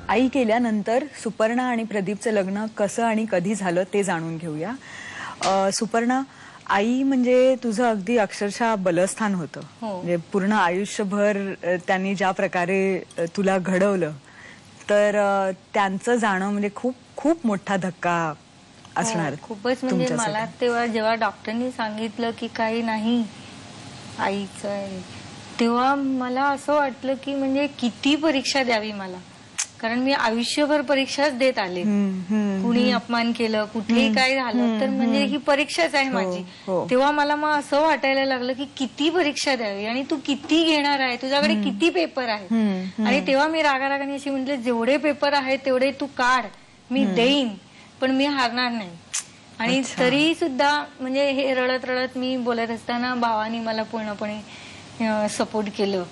आई केल्यानंतर सुपर्णा आणि प्रदीपचं लग्न कसं आणि कधी झालं ते जाणून घेऊया. सुपर्णा, आई म्हणजे तुझं अगदी अक्षरशः बलस्थान होतं. म्हणजे पूर्ण आयुष्यभर त्यांनी ज्या प्रकारे तुला घडवलं, तर त्यांचं जाणं म्हणजे खूप खूप मोठा धक्का असणार. खूपच. म्हणजे मला तेव्हा जेव्हा डॉक्टरनी सांगितलं की काही नाही आईचं आहे, तेव्हा मला असं वाटलं की म्हणजे किती परीक्षा द्यावी मला, कारण मी आयुष्यभर परीक्षाच देत आले. कुणी अपमान केलं, कुठेही काय झालं तर म्हणजे ही परीक्षाच आहे माझी. तेव्हा मला मग असं वाटायला लागलं की किती परीक्षा द्यावी आणि तू किती घेणार आहे, तुझ्याकडे किती पेपर आहे. आणि तेव्हा मी रागारागाने अशी म्हटलं, जेवढे पेपर आहेत तेवढे तू काढ, मी देईन, पण मी हारणार नाही. आणि तरी सुद्धा म्हणजे हे रडत रडत मी बोलत असताना भावानी मला पूर्णपणे सपोर्ट केलं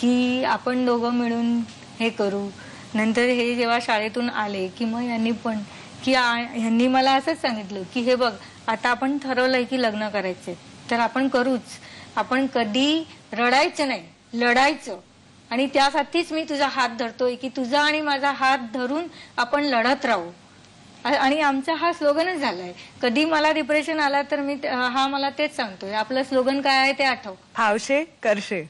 की आपण दोघं मिळून हे करू. नंतर हे जेव्हा शाळेतून आले की मग यांनी पण की ह्यांनी मला असंच सांगितलं की हे बघ, आता आपण ठरवलंय की लग्न करायचंय तर आपण करूच, आपण कधी रडायचं नाही, लढायचं. आणि त्यासाठीच मी तुझा हात धरतोय की तुझा आणि माझा हात धरून आपण लढत राहू. आणि आमचा हा स्लोगनच झालाय. कधी मला डिप्रेशन आला तर मी हा मला तेच सांगतोय, आपलं स्लोगन काय आहे ते आठव, फावशे करशे.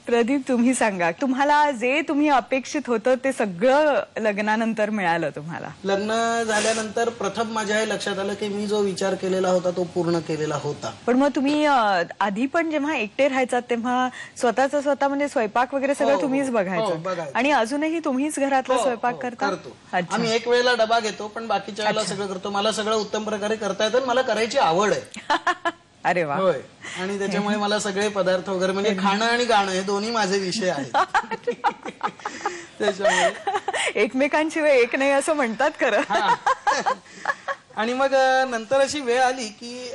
प्रदीप, तुम्ही सांगा, तुम्हाला जे तुम्ही अपेक्षित होतं ते सगळं लग्नानंतर मिळालं तुम्हाला? लग्न झाल्यानंतर प्रथम माझ्या हे लक्षात आलं की मी जो विचार केलेला होता तो पूर्ण केलेला होता. पण मग तुम्ही आधी पण जेव्हा एकटे राहायचात तेव्हा स्वतः म्हणजे स्वयंपाक वगैरे सगळं तुम्हीच बघायचं आणि अजूनही तुम्हीच घरातला स्वयंपाक करता? आम्ही एक वेळेला डबा घेतो पण बाकीच्या वेळेला सगळं करतो. मला सगळं उत्तम प्रकारे करता येतं, मला करायची आवड आहे. अरे वा. होय. आणि त्याच्यामुळे मला सगळे पदार्थ वगैरे म्हणजे खाणं आणि गाणं हे दोन्ही माझे विषय आहेत. त्याच्यामुळे एकमेकांशिवाय एक नाही असं म्हणतात खरं. आणि मग नंतर अशी वेळ आली की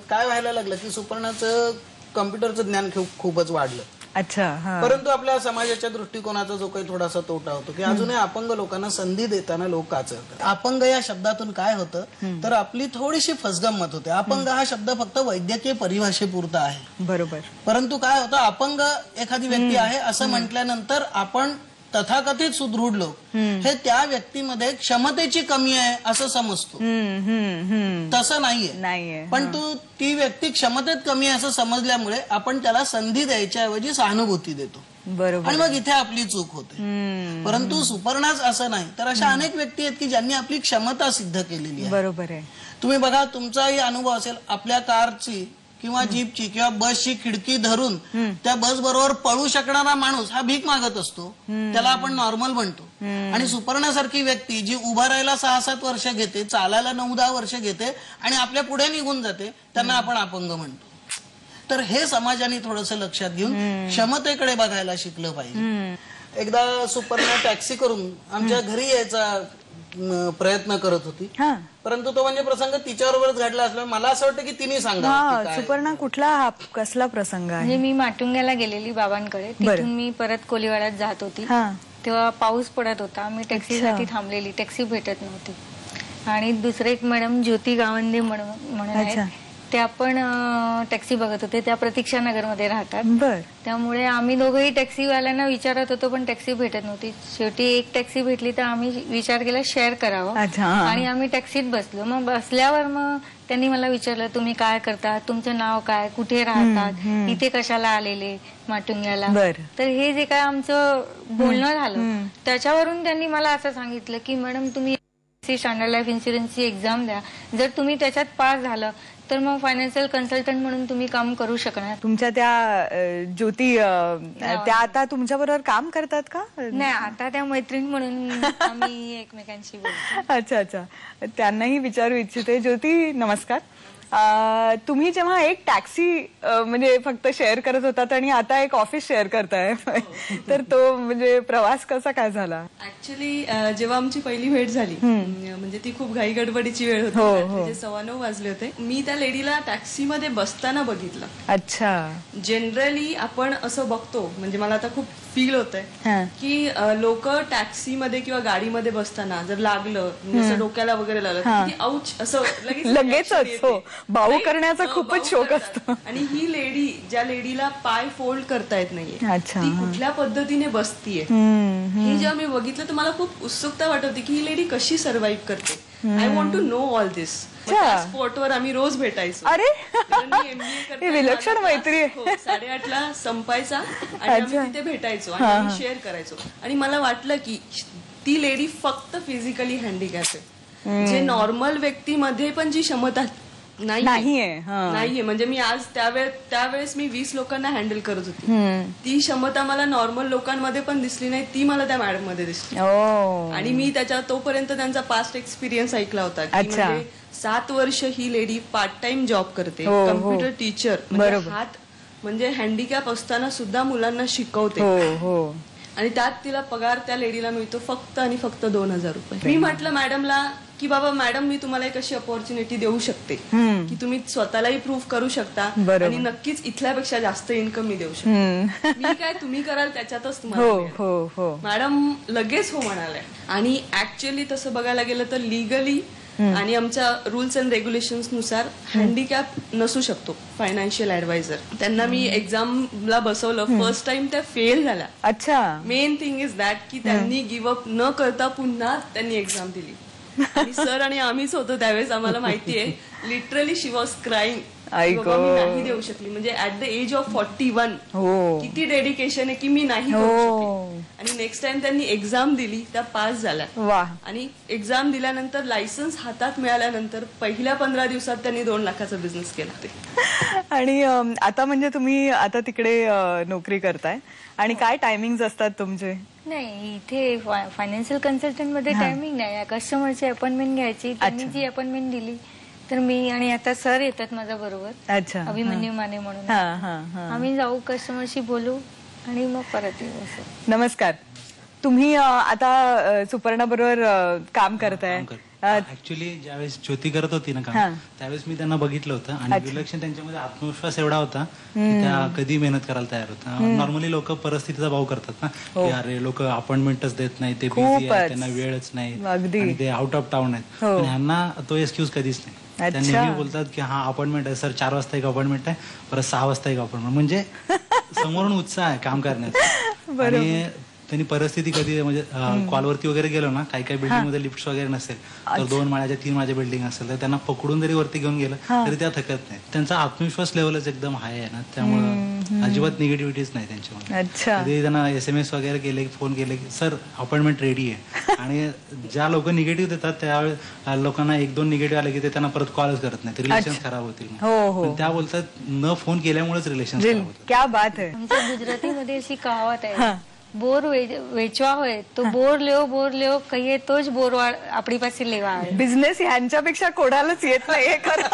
काय व्हायला लागलं की सुपर्णाचं कम्प्युटरचं ज्ञान खूपच वाढलं. अच्छा. परंतु आपल्या समाजाच्या दृष्टिकोनाचा जो काही थोडासा तोटा होतो की अजूनही अपंग लोकांना संधी देताना लोक काचरतात. अपंग या शब्दातून काय होतं तर आपली थोडीशी फसगंमत होते. अपंग हा शब्द फक्त वैद्यकीय परिभाषेपुरता आहे. बरोबर. परंतु काय होतं, अपंग एखादी व्यक्ती आहे असं म्हटल्यानंतर आपण तथाकथित सुदृढ लोक हे त्या व्यक्तीमध्ये क्षमतेची कमी आहे असं समजतो. तसं नाहीये. पण ती व्यक्ती क्षमतेत कमी आहे असं समजल्यामुळे आपण त्याला संधी द्यायच्या ऐवजी सहानुभूती देतो. बरोबर. आणि मग इथे आपली चूक होते. परंतु सुपर्णाच असं नाही, तर अशा अनेक व्यक्ती आहेत की ज्यांनी आपली क्षमता सिद्ध केलेली आहे. बरोबर आहे. तुम्ही बघा, तुमचाही अनुभव असेल, आपल्या कारची किंवा जीपची किंवा बसची खिडकी धरून त्या बस बरोबर पळू शकणारा माणूस हा भीक मागत असतो, त्याला आपण नॉर्मल म्हणतो. आणि सुपर्णासारखी व्यक्ती जी उभा राहायला 6-7 वर्ष घेते, चालायला 9-10 वर्ष घेते आणि आपल्या पुढे निघून जाते, त्यांना आपण अपंग म्हणतो. तर हे समाजाने थोडंसं लक्षात घेऊन क्षमतेकडे बघायला शिकलं पाहिजे. एकदा सुपर्णा टॅक्सी करून आमच्या घरी यायचा प्रयत्न करत होती, परंतु तो म्हणजे प्रसंग तिच्याबरोबरच घडला असल्यामुळे मला असं वाटतं की तिने सांगा. सुपर्णा, कुठला कसला प्रसंग आहे? म्हणजे मी माटुंग्याला गेलेली बाबांकडे, तिथून मी परत कोलीवाड्यात जात होती. तेव्हा पाऊस पडत होता, मी टॅक्सीसाठी थांबलेली, टॅक्सी भेटत नव्हती. आणि दुसरे एक मॅडम ज्योती गावंडे म्हणून आहेत, ते आपण टॅक्सी बघत होते, त्या प्रतीक्षा नगरमध्ये राहतात. त्यामुळे आम्ही दोघंही टॅक्सीवाल्यांना विचारत होतो पण टॅक्सी भेटत नव्हती. शेवटी एक टॅक्सी भेटली तर आम्ही विचार केला शेअर करावं आणि आम्ही टॅक्सीत बसलो. मग बसल्यावर मग त्यांनी मला विचारलं, तुम्ही काय करतात, तुमचं नाव काय, कुठे राहतात, इथे कशाला आलेले माटुंग्याला. तर हे जे काय आमचं बोलणं झालं त्याच्यावरून त्यांनी मला असं सांगितलं की मॅडम तुम्ही स्टँडर्ड लाईफ इन्शुरन्सची एक्झाम द्या, जर तुम्ही त्याच्यात पास झालं तर मग फायनान्शियल कन्सल्टंट म्हणून तुम्ही काम करू शकणार. तुमच्या त्या ज्योती त्या आता तुमच्या बरोबर काम करतात का? नाही, आता त्या मैत्रीण म्हणून आम्ही एकमेकांशी बोलतो. अच्छा. त्यांनाही विचारू इच्छिते. ज्योती, नमस्कार. तुम्ही जेव्हा एक टॅक्सी म्हणजे फक्त शेअर करत होतात आणि आता एक ऑफिस शेअर करताय, तर तो म्हणजे प्रवास कसा काय झाला? ऍक्च्युली जेव्हा आमची पहिली भेट झाली, म्हणजे ती खूप घाई गडबडीची वेळ होती, 9:15 वाजले होते. मी त्या लेडीला टॅक्सीमध्ये बसताना बघितलं. अच्छा. जनरली आपण असं बघतो, म्हणजे मला आता खूप फील होतंय की लोक टॅक्सीमध्ये किंवा गाडीमध्ये बसताना जर लागलं, जसं डोक्याला वगैरे लागलं, औच असं लगेचच भाऊ करण्याचा खूपच शौक असतो. आणि ही लेडी, ज्या लेडीला पाय फोल्ड करता येत नाहीये, अच्छा. ती कुठल्या पद्धतीने बसतीये हे जेव्हा मी बघितलं तर मला खूप उत्सुकता वाटत होती की ही लेडी कशी सर्व्हाइव्ह करते. I want to know all this. स्पॉटवर आम्ही रोज भेटायचो. अरे कारण मी MBA करते. ही विलक्षण माझा मैत्री आहे. class, 8:30ला संपायचा आणि आम्ही तिथे भेटायचो आणि आम्ही शेअर करायचो. आणि मला वाटलं की ती लेडी फक्त फिजिकली हँडिकॅप आहे. जे नॉर्मल व्यक्तीमध्ये पण जी क्षमता नाहीये. म्हणजे मी आज त्यावेळेस मी 20 लोकांना हँडल करत होती. ती क्षमता मला नॉर्मल लोकांमध्ये पण दिसली नाही, ती मला त्या मॅडम मध्ये दिसली. आणि मी त्याच्या तोपर्यंत त्यांचा पास्ट एक्सपिरियन्स ऐकला होता की म्हणजे 7 वर्ष ही लेडी पार्ट टाइम जॉब करते, कम्प्युटर टीचर, हात म्हणजे हँडिकॅप असताना सुद्धा मुलांना शिकवते. आणि त्यात तिला पगार त्या लेडीला मिळतो फक्त आणि फक्त 2,000 रुपये. मी म्हटलं मॅडमला की बाबा मॅडम, मी तुम्हाला एक अशी अपॉर्च्युनिटी देऊ शकते की तुम्ही स्वतःलाही प्रूव्ह करू शकता आणि नक्कीच इथल्यापेक्षा जास्त इन्कम मी देऊ शकते. मी काय तुम्ही कराल त्याच्यातच तुम्हाला. मॅडम लगेच हो म्हणाल्या. आणि ऍक्च्युअली तसं बघायला गेलं तर लिगली आणि आमच्या रुल्स अँड रेग्युलेशन्स नुसार हँडिकॅप नसू शकतो फायनान्शियल ऍडवायझर. त्यांना मी एक्झामला बसवलं, फर्स्ट टाइम त्या फेल झाल्या. अच्छा. मेन थिंग इज दॅट की त्यांनी गिव्हअप न करता पुन्हा त्यांनी एक्झाम दिली. आणि सर आणि आम्हीच होतो त्यावेळेस, आम्हाला माहितीये. Literally she was crying. मी नाही देऊ शकली. म्हणजे ऍट द एज ऑफ 41 किती डेडिकेशन आहे की मी नाही देऊ शकली. आणि नेक्स्ट टाइम त्यांनी एक्झाम दिली, त्या पास झाल्या. आणि एक्झाम दिल्यानंतर लायसन्स हातात मिळाल्यानंतर पहिल्या 15 दिवसात त्यांनी 2 लाखाचा बिझनेस केला. आणि आता म्हणजे तुम्ही आता तिकडे नोकरी करताय आणि काय टायमिंग असतात तुमचे? नाही, इथे फायनान्शियल कन्सल्टंट मध्ये टायमिंग नाही. कस्टमरची अपॉइंटमेंट घ्यायची, त्यांनी जी अपॉइंटमेंट दिली तर मी आणि आता सर येतात माझ्या बरोबर. अच्छा. अभिमन्यू माने म्हणून. आम्ही जाऊ, कस्टमरशी बोलू आणि मग परत येऊ. नमस्कार. तुम्ही आता सुपर्णा बरोबर काम करताय. ऍक्च्युली ज्यावेळेस ज्योती करत होती ना काम, त्यावेळेस मी त्यांना बघितलं होतं आणि विलक्षण त्यांच्यामध्ये आत्मविश्वास एवढा होता की त्या कधी मेहनत करायला तयार होता. नॉर्मली लोक परिस्थितीचा भाव करतात ना की अरे लोक अपॉइंटमेंटच देत नाही, ते बिझी आहेत, त्यांना वेळच नाही आणि ते आउट ऑफ टाउन आहेत. पण ह्यांना तो एक्सक्यूज कधीच नाही. त्या नेहमी बोलतात की हा अपॉइंटमेंट आहे सर, 4 वाजता एक अपॉइंटमेंट आहे, परत 6 वाजता एक अपॉइंटमेंट. म्हणजे समोरून उत्साह आहे काम करण्याचा. आणि त्यांनी परिस्थिती कधी म्हणजे कॉलवरती वगैरे गेलो ना, काही काही बिल्डिंग मध्ये लिफ्ट वगैरे नसेल तर 2 माळ्याच्या 3 माळ्या बिल्डिंग असेल तर त्यांना पकडून जरी वरती घेऊन गेलं तरी त्या थकत नाही. त्यांचा आत्मविश्वास लेवलच एकदम हाय आहे ना, त्यामुळे अजिबात निगेटिव्हिटीच नाही त्यांच्यामध्ये. कधी त्यांना SMS वगैरे केले, फोन केले की सर अपॉइंटमेंट रेडी आहे. आणि ज्या लोक निगेटिव्ह देतात त्यावेळेस लोकांना 1-2 निगेटिव्ह आले की ते त्यांना परत कॉलच करत नाही, रिलेशन खराब होतील. पण त्या बोलतात न फोन केल्यामुळेच रिलेशन खराब होतात. क्या बात आहे. आमच्या गुजरातीमध्ये अशी कहावत आहे, बोर वेचवा होय तो बोर लेव कहिए तोच बोर आपली पासे लेवा. बिझनेस ह्यांच्यापेक्षा कोणालाच येत नाही हे खरं.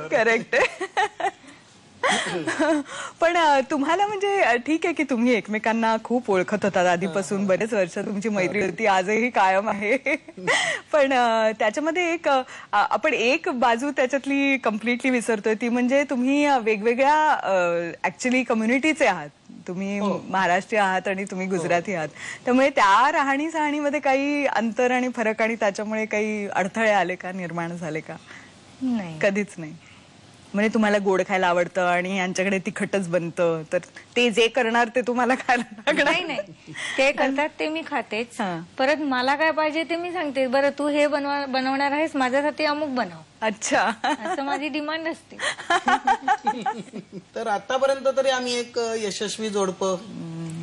करेक्ट. पण तुम्हाला म्हणजे ठीक आहे की तुम्ही एकमेकांना खूप ओळखत होतात आधीपासून, बरेच वर्ष तुमची मैत्री होती, आजही कायम आहे. पण त्याच्यामध्ये एक आपण एक बाजू त्याच्यातली कम्प्लिटली विसरतोय, ती म्हणजे तुम्ही वेगवेगळ्या ऍक्च्युली कम्युनिटीचे आहात. तुम्ही महाराष्ट्रीय आहात आणि तुम्ही गुजराती आहात, त्यामुळे त्या राहणी सहाणीमध्ये काही अंतर आणि फरक आणि त्याच्यामुळे काही अडथळे आले का, निर्माण झाले का? नाही, कधीच नाही. म्हणजे तुम्हाला गोड खायला आवडतं आणि यांच्याकडे तिखटच बनतं, तर ते जे करणार ते तुम्हाला खायला लागणार? नाही, ते करतात ते मी खातेच. परत मला काय पाहिजे ते मी सांगते, बरं तू हे बनवणार आहेस, माझ्यासाठी अमुक बनव. अच्छा, असं माझी डिमांड असते. तर आतापर्यंत तरी आम्ही एक यशस्वी जोडपं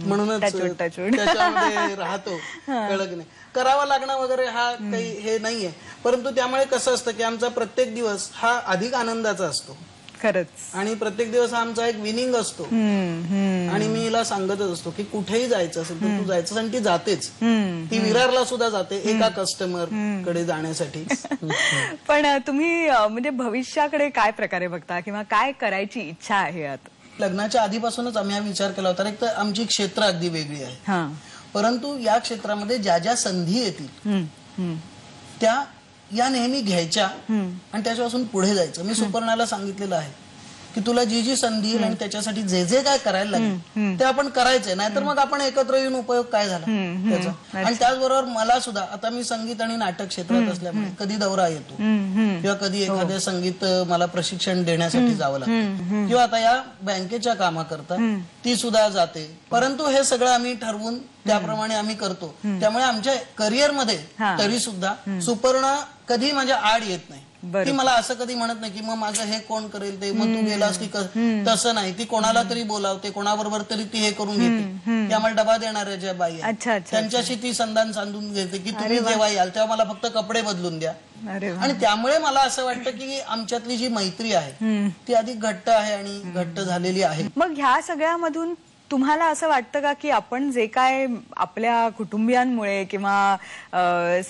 म्हणूनच त्याच्यामध्ये राहतो. कळत नाही करावा लागणं वगैरे हा काही हे नाहीये, परंतु त्यामुळे कसं असतं की आमचा प्रत्येक दिवस हा अधिक आनंदाचा असतो. खरंच. आणि प्रत्येक दिवस हा आमचा एक विनिंग असतो. आणि मी हिला सांगतच असतो की कुठेही जायचं असेल तर तू जायचं, आणि ती जातेच. ती विरारला सुद्धा जाते एका कस्टमर कडे जाण्यासाठी. पण तुम्ही म्हणजे भविष्याकडे काय प्रकारे बघता किंवा काय करायची इच्छा आहे? आता लग्नाच्या आधीपासूनच आम्ही हा विचार केला होता. एक तर आमची क्षेत्र अगदी वेगळी आहे, परंतु या क्षेत्रामध्ये ज्या ज्या संधी येतील त्या या नेहमी घ्यायच्या आणि त्याच्यापासून पुढे जायचं. मी सुपर्णाला सांगितलेलं आहे की तुला जी जी संधी येईल आणि त्याच्यासाठी जे जे काय करायला लागेल ते आपण करायचंय, नाहीतर मग आपण एकत्र येऊन उपयोग काय झाला त्याचा. आणि त्याचबरोबर मला सुद्धा आता मी संगीत आणि नाटक क्षेत्रात असल्यामुळे कधी दौरा येतो किंवा कधी एखादे संगीत मला प्रशिक्षण देण्यासाठी जावं लागतं किंवा आता या बँकेच्या कामाकरता ती सुद्धा जाते, परंतु हे सगळं आम्ही ठरवून त्याप्रमाणे आम्ही करतो. त्यामुळे आमच्या करिअर मध्ये तरी सुद्धा सुपर्णा कधी माझ्या आड येत नाही. ती मला असं कधी म्हणत नाही की मग माझं हे कोण करेल ते, मग तू गेलास की तसं नाही. ती कोणाला तरी बोलावते, कोणाबरोबर तरी ती हे करून घेते. ती आम्हाला डबा देणाऱ्या ज्या बाई आहेत त्यांच्याशी ती संधान सांधून घेते की तुम्ही जेव्हा याल तेव्हा मला फक्त कपडे बदलून द्या. आणि त्यामुळे मला असं वाटतं की आमच्यातली जी मैत्री आहे ती अधिक घट्ट आहे आणि घट्ट झालेली आहे. मग ह्या सगळ्यामधून तुम्हाला असं वाटतं का की आपण जे काय आपल्या कुटुंबियांमुळे किंवा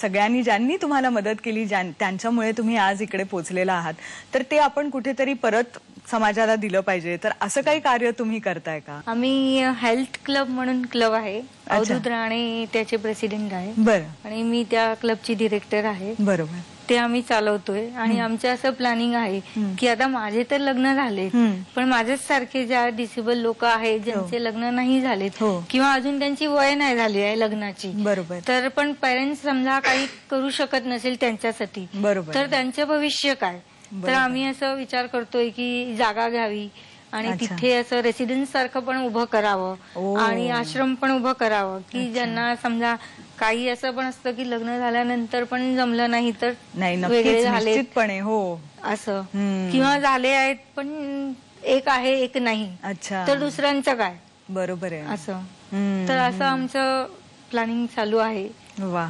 सगळ्यांनी ज्यांनी तुम्हाला मदत केली, त्यांच्यामुळे तुम्ही आज इकडे पोहोचलेला आहात, तर ते आपण कुठेतरी परत समाजाला दिलं पाहिजे, तर असं काही कार्य तुम्ही करताय का? आम्ही हेल्थ क्लब म्हणून क्लब आहे, अवधूत राणे त्याचे प्रेसिडेंट आहे. बरं. आणि मी त्या क्लबची डिरेक्टर आहे. बरोबर. ते आम्ही चालवतोय. आणि आमचं असं प्लॅनिंग आहे की आता माझे तर लग्न झाले, पण माझ्याच सारखे ज्या डिसेबल लोक आहेत ज्यांचे लग्न नाही झालेत किंवा अजून त्यांची वय नाही झाली आहे लग्नाची, बरोबर, तर पण पेरेंट्स समजा काही करू शकत नसेल त्यांच्यासाठी, बरोबर, तर त्यांचं भविष्य काय? तर आम्ही असं विचार करतोय की जागा घ्यावी आणि तिथे असं रेसिडेन्स सारखं पण उभं करावं आणि आश्रम पण उभं करावं की ज्यांना समजा काही असं पण असतं की लग्न झाल्यानंतर पण जमलं नाही तर वेगळे झाले असं, किंवा झाले आहेत पण एक आहे एक नाही, तर दुसऱ्यांचं काय? बरोबर आहे असं. तर असं आमचं प्लॅनिंग चालू आहे. वा,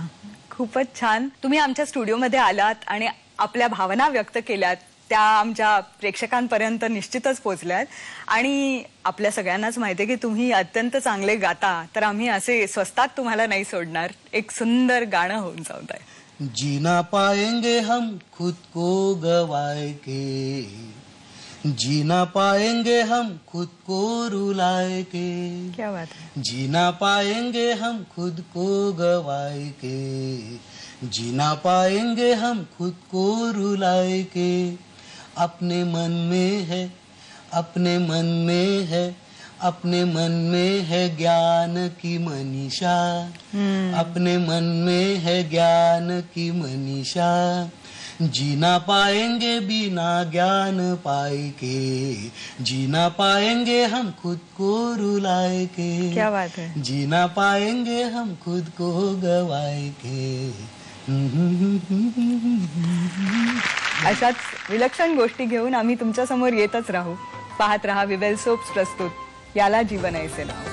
खूपच छान. तुम्ही आमच्या स्टुडिओमध्ये आलात आणि आपल्या भावना व्यक्त केल्यात, त्या आमच्या प्रेक्षकांपर्यंत निश्चितच पोहोचल्यात. आणि आपल्या सगळ्यांनाच माहिती आहे की तुम्ही अत्यंत चांगले गाता, तर आम्ही असे स्वस्तात तुम्हाला नाही सोडणार. एक सुंदर गाणं होऊन जाऊत आहे. जीना पाएंगे हम खुद को गवाए के, जीना पाएंगे हम खुद को रुलाए के, क्या बात है. जीना पाएंगे हम खुद को गवाए के, जीना पाएंगे हम खुद को रुलाए के. अपने मन में है, अपने मन में है, अपने मन में है ज्ञान की मनीषा, अपने मन में है ज्ञान की मनीषा. जीना पाएंगे बिना ज्ञान पाए के, जीना पाएंगे हम खुद को रुलाए के. क्या बात है. जीना पाएंगे हम खुद को गवाए के. अशाच विलक्षण गोष्टी घेऊन आम्ही तुमच्या समोर येतच राहू. पाहत रहा विवेल सोप्स प्रस्तुत याला जीवन ऐसे नाव.